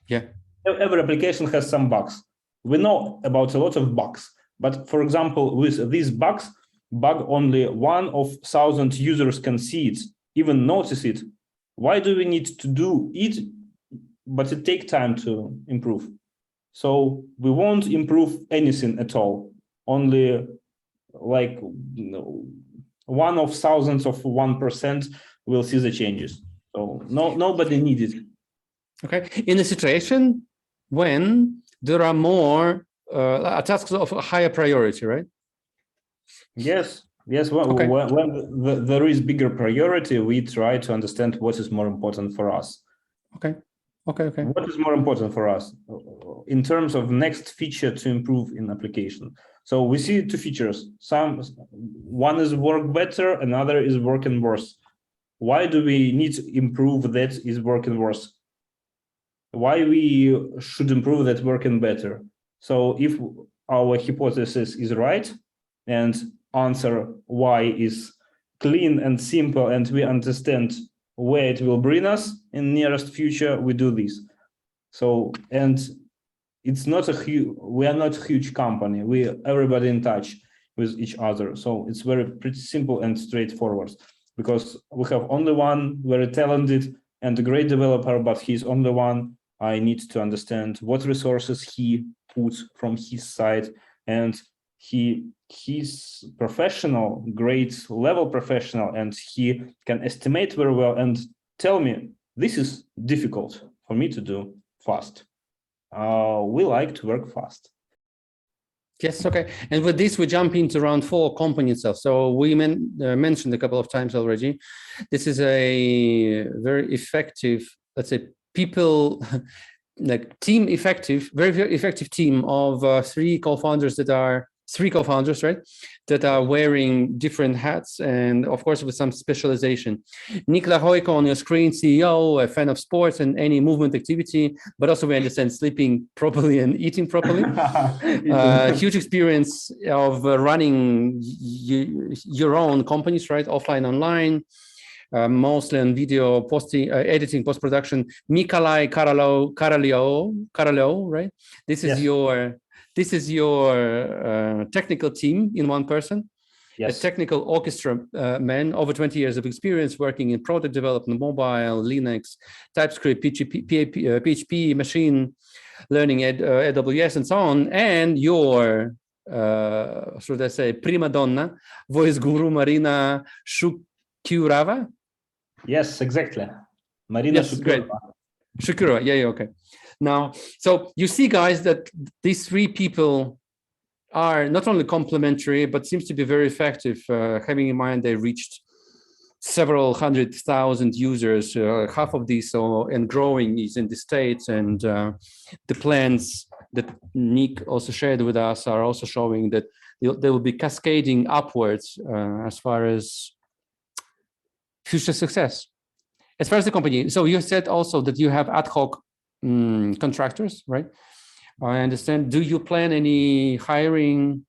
Yeah. Every application has some bugs. We know about a lot of bugs, but for example, with these bugs, bug only 1 of 1,000 users can see it, even notice it. Why do we need to do it, but it takes time to improve? So we won't improve anything at all. Only like 1 of thousands of 1% will see the changes. So nobody needs it. Okay. In a situation when there are more tasks of a higher priority, right? Yes. Well, okay. when there is bigger priority, we try to understand what is more important for us. Okay. What is more important for us in terms of next feature to improve in application? So we see 2 features. One is work better, another is working worse. Why do we need to improve that is working worse? Why we should improve that working better? So if our hypothesis is right and answer why is clean and simple, and we understand where it will bring us in nearest future, we do this. So, and it's not we are not a huge company. Everybody in touch with each other. So it's pretty simple and straightforward, because we have only one very talented and a great developer, but he's only one. I need to understand what resources he puts from his side, and he's professional, great level professional, and he can estimate very well and tell me, this is difficult for me to do fast. We like to work fast. Yes, okay. And with this, we jump into round 4, company itself. So we mentioned a couple of times already. This is a very effective, let's say, people like team effective, very, very effective team of 3 co-founders that are 3 co-founders, right? That are wearing different hats and of course with some specialization. Nick Lahoika on your screen, CEO, a fan of sports and any movement activity, but also we understand sleeping properly and eating properly. Huge experience of running your own companies, right? Offline, online. Mostly on video posting, editing, post-production. Mikalai Karalio, right? This is your technical team in one person. Yes. A technical orchestra man, over 20 years of experience working in product development, mobile, Linux, TypeScript, PHP, machine learning, AWS, and so on. And your, should I say, prima donna, voice guru Marina Shukurava. Yes, exactly. Marina Shukurava. Great. Shukurava, yeah, okay. Now, so you see, guys, that these 3 people are not only complementary, but seems to be very effective, having in mind they reached several 100,000 users, half of these and growing is in the States, and the plans that Nick also shared with us are also showing that they will be cascading upwards as far as future success. As far as the company, so you said also that you have ad hoc contractors, right? I understand. Do you plan any hiring?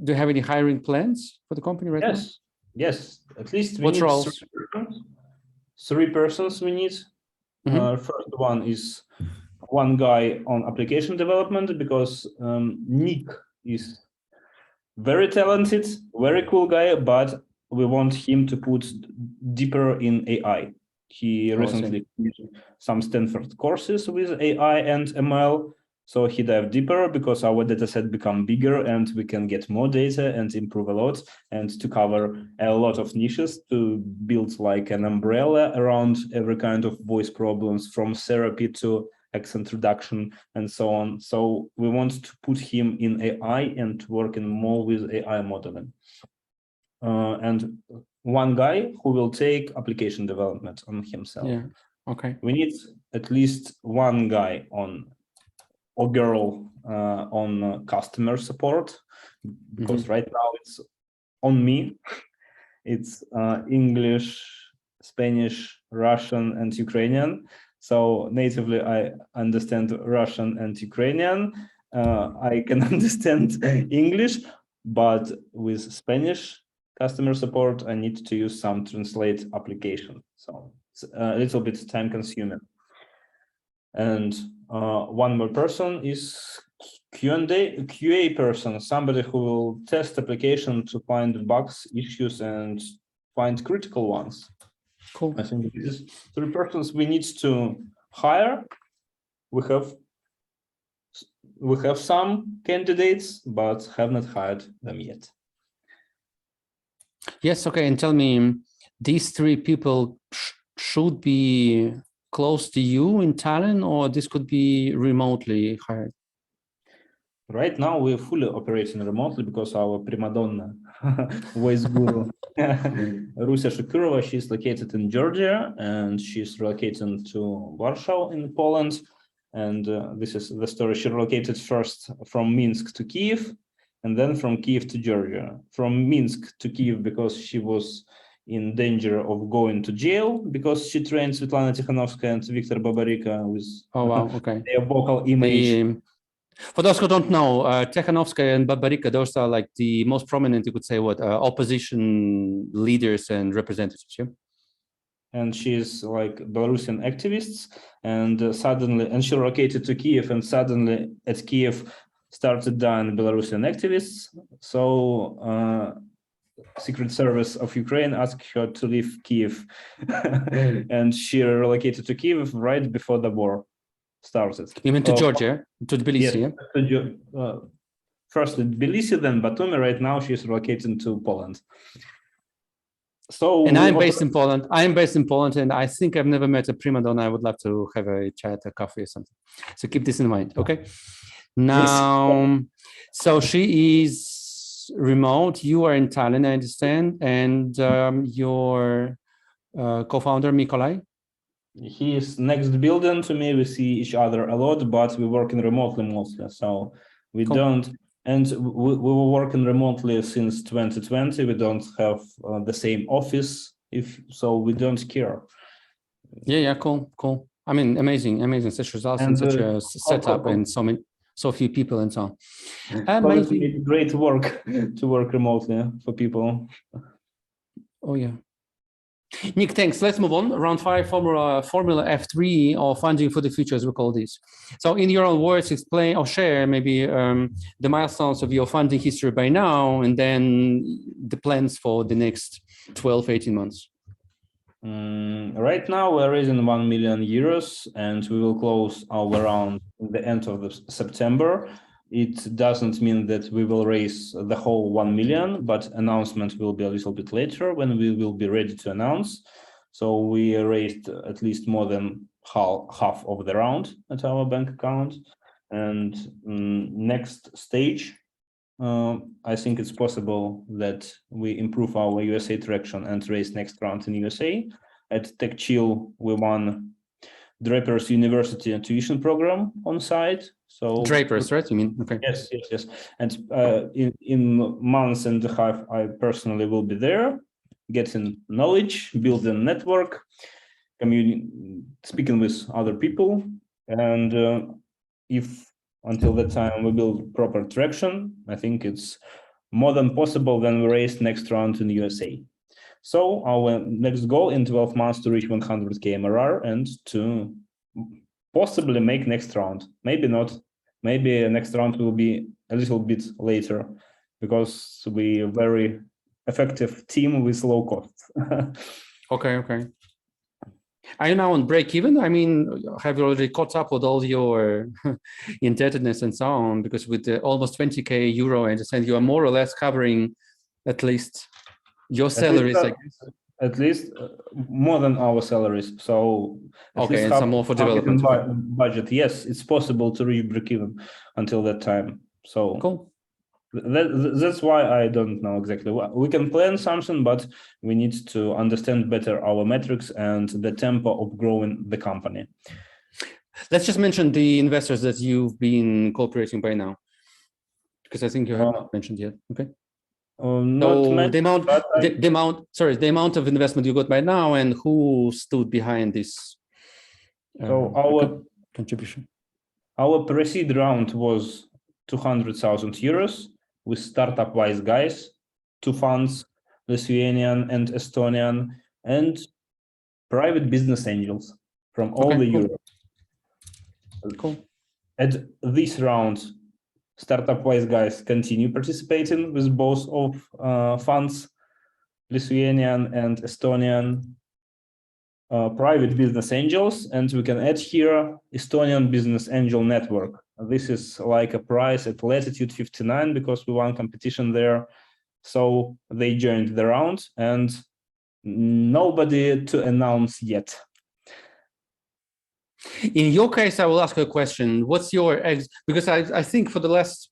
Do you have any hiring plans for the company right now? Yes. At least we What need roles? three persons we need. First one is one guy on application development, because Nick is very talented, very cool guy, but we want him to put deeper in AI. He recently did some Stanford courses with AI and ML. So he dived deeper because our data set become bigger and we can get more data and improve a lot, and to cover a lot of niches, to build like an umbrella around every kind of voice problems, from therapy to accent reduction and so on. So we want to put him in AI and working more with AI modeling. And one guy who will take application development on himself. Yeah. Okay. We need at least one guy on, or girl on customer support, because right now it's on me. It's English, Spanish, Russian, and Ukrainian. So natively, I understand Russian and Ukrainian. I can understand English, but with Spanish customer support, I need to use some translate application. So it's a little bit time consuming. And one more person is QA person, somebody who will test application to find bugs, issues, and find critical ones. Cool. I think these three persons we need to hire. We have some candidates, but have not hired them yet. Yes. Okay. And tell me, these three people should be close to you in Tallinn, or this could be remotely hired? Right now, we're fully operating remotely because our prima donna, voice guru, Rusia Shukurova, she's located in Georgia, and she's relocating to Warsaw in Poland. And this is the story. She relocated first from Minsk to Kiev, and then from Kiev to Georgia. From Minsk to Kiev because she was in danger of going to jail, because she trained Svetlana Tikhanovskaya and Viktor Babarika with their vocal image. For those who don't know, Tikhanovskaya and Babarika, those are like the most prominent, you could say, opposition leaders and representatives. Yeah? And she's like Belarusian activists, and suddenly, and she relocated to Kiev, and suddenly at Kiev started dying Belarusian activists. So Secret Service of Ukraine asked her to leave Kiev, and she relocated to Kiev right before the war started. You mean to Georgia, to Tbilisi? Yes, first Tbilisi, then Batumi. Right now, she's relocating to Poland. So, and I'm based in Poland. I'm based in Poland, and I think I've never met a prima donna. I would love to have a chat, a coffee, or something. So keep this in mind, okay? Now, so she is remote. You are in Tallinn, I understand, and your co-founder Mikolai. He is next building to me. We see each other a lot, but we're working remotely mostly. So we don't, and we were working remotely since 2020. We don't have the same office, so we don't care. Yeah, cool. I mean, amazing such results and such a setup and so few people and so on. Amazing. Great work to work remotely for people. Oh yeah. Nick, thanks. Let's move on. Round 5, Formula F3, or funding for the future, as we call this. So in your own words, explain or share maybe the milestones of your funding history by now, and then the plans for the next 12, 18 months. Right now, we're raising 1 million euros, and we will close our round at the end of September. It doesn't mean that we will raise the whole 1 million, but announcement will be a little bit later when we will be ready to announce. So we raised at least more than half of the round at our bank account. And next stage I think it's possible that we improve our USA traction and raise next round in USA. At TechChill, we won Draper's University tuition program on site. So Drapers, right? You mean? Okay. Yes. And in months and a half, I personally will be there, getting knowledge, building network, speaking with other people. And if until that time we build proper traction, I think it's more than possible when we raise next round in USA. So our next goal in 12 months to reach 100K MRR and to possibly make next round. Maybe not. Maybe next round will be a little bit later because we're a very effective team with low costs. Okay. Are you now on break even? I mean, have you already caught up with all your indebtedness and so on? Because with the almost 20K euro, I understand you are more or less covering at least your salaries, I guess. At least more than our salaries. So okay, and some more for development. Budget. Yes, it's possible to reach break even until that time. So cool. That's why I don't know exactly. We can plan something, but we need to understand better our metrics and the tempo of growing the company. Let's just mention the investors that you've been cooperating by now, because I think you haven't mentioned yet. Okay. So the amount of investment you got by now and who stood behind this our contribution. Our pre-seed round was 200,000 euros with startup wise guys, 2 funds, Lithuanian and Estonian, and private business angels from all the Europe. Cool. At this round, startup wise guys continue participating with both of funds, Lithuanian and Estonian, private business angels, and we can add here Estonian Business Angel Network. This is like a prize at Latitude 59 because we won competition there. So they joined the round and nobody to announce yet. In your case, I will ask a question. What's your because I think for the last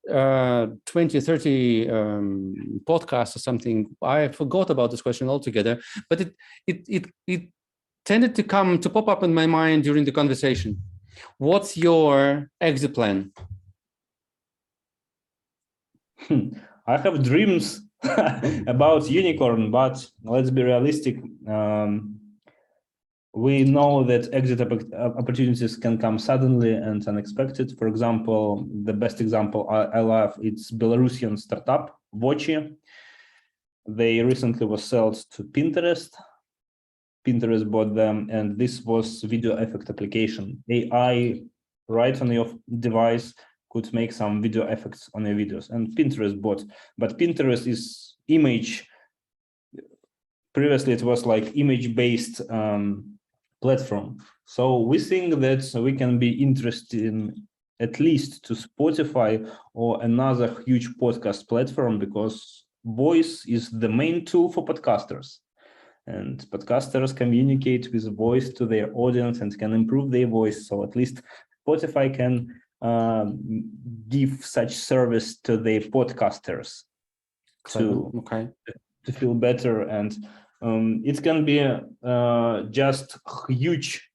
20, 30 podcasts or something, I forgot about this question altogether, but it tended to pop up in my mind during the conversation. What's your exit plan? I have dreams about unicorn, but let's be realistic. We know that exit opportunities can come suddenly and unexpected. For example, the best example I love, it's Belarusian startup, Vochi. They recently was sold to Pinterest. Pinterest bought them, and this was video effect application. AI right on your device could make some video effects on your videos, and Pinterest bought. But Pinterest is image. Previously, it was like image-based platform. So we think that we can be interested in at least to Spotify or another huge podcast platform because voice is the main tool for podcasters. And podcasters communicate with voice to their audience and can improve their voice. So at least Spotify can give such service to their podcasters to feel better. And it can be just huge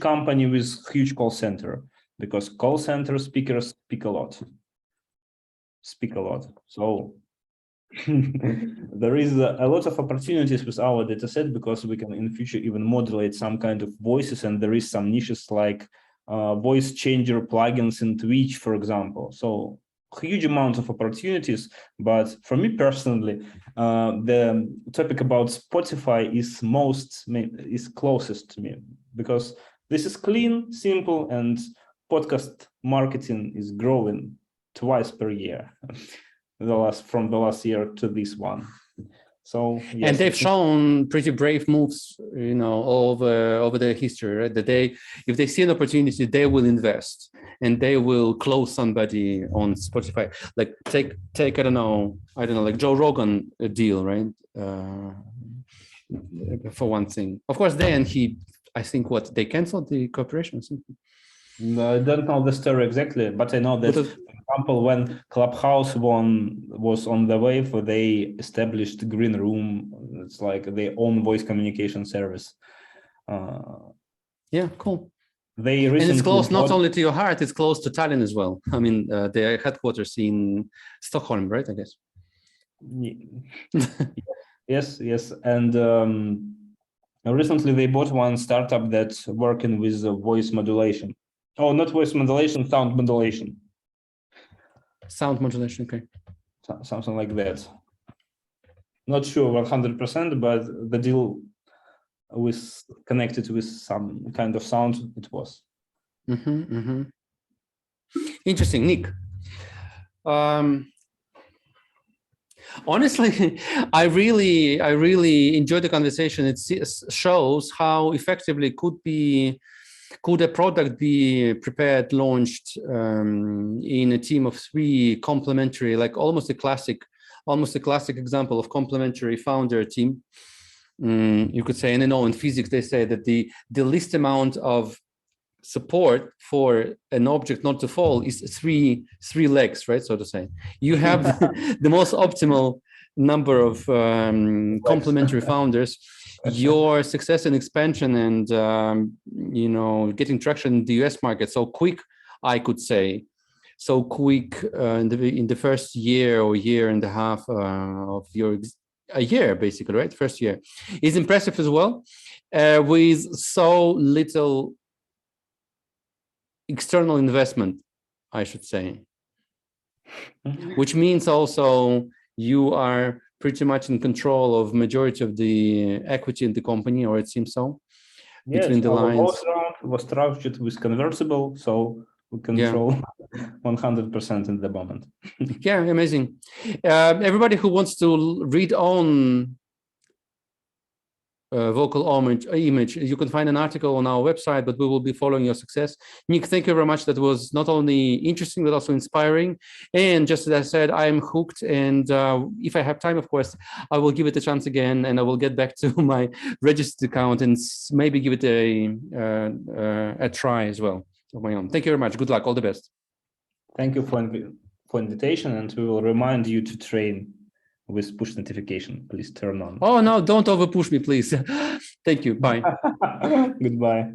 company with huge call center, because call center speakers speak a lot. So there is a lot of opportunities with our dataset because we can in the future even modulate some kind of voices, and there is some niches like voice changer plugins in Twitch, for example. So huge amount of opportunities. But for me personally, the topic about Spotify is closest to me because this is clean, simple, and podcast marketing is growing twice per year. From the last year to this one. So yes, and they've shown pretty brave moves, over the history, right? That if they see an opportunity, they will invest and they will close somebody on Spotify. Like take I don't know, like Joe Rogan deal, right? For one thing, of course. Then I think they canceled the cooperation. No, I don't know the story exactly, but I know that example, when Clubhouse was on the wave, they established Green Room. It's like their own voice communication service. Yeah, cool. They And recently it's close not bought- only to your heart, it's close to Tallinn as well. I mean, their headquarters in Stockholm, right? I guess. Yes, yes. And recently they bought one startup that's working with voice modulation. Oh, not voice modulation, sound modulation. Sound modulation, okay. Something like that. Not sure 100%, but the deal was connected with some kind of sound. It was. Interesting, Nick. Honestly, I really enjoyed the conversation. It shows how effectively could a product be prepared, launched in a team of 3 complementary, like almost a classic example of complementary founder team. You could say, and I know in physics they say that the least amount of support for an object not to fall is three legs, right? So to say, you have the most optimal number of complementary founders. Your success and expansion and getting traction in the US market so quick, I could say, so quick in the first year or year and a half of a year, basically, right? First year is impressive as well, with so little external investment, I should say, which means also you are pretty much in control of majority of the equity in the company, or it seems so. Yes, between the our lines. growth round was structured with convertible, so we control 100% in the moment. Yeah, amazing. Everybody who wants to read on vocal image, you can find an article on our website, but we will be following your success. Nick, thank you very much. That was not only interesting, but also inspiring. And just as I said, I am hooked. And if I have time, of course, I will give it a chance again, and I will get back to my registered account and maybe give it a try as well of my own. Thank you very much. Good luck. All the best. Thank you for invitation, and we will remind you to train with push notification. Please turn on. Oh, no, don't over push me, please. Thank you. Bye. Goodbye.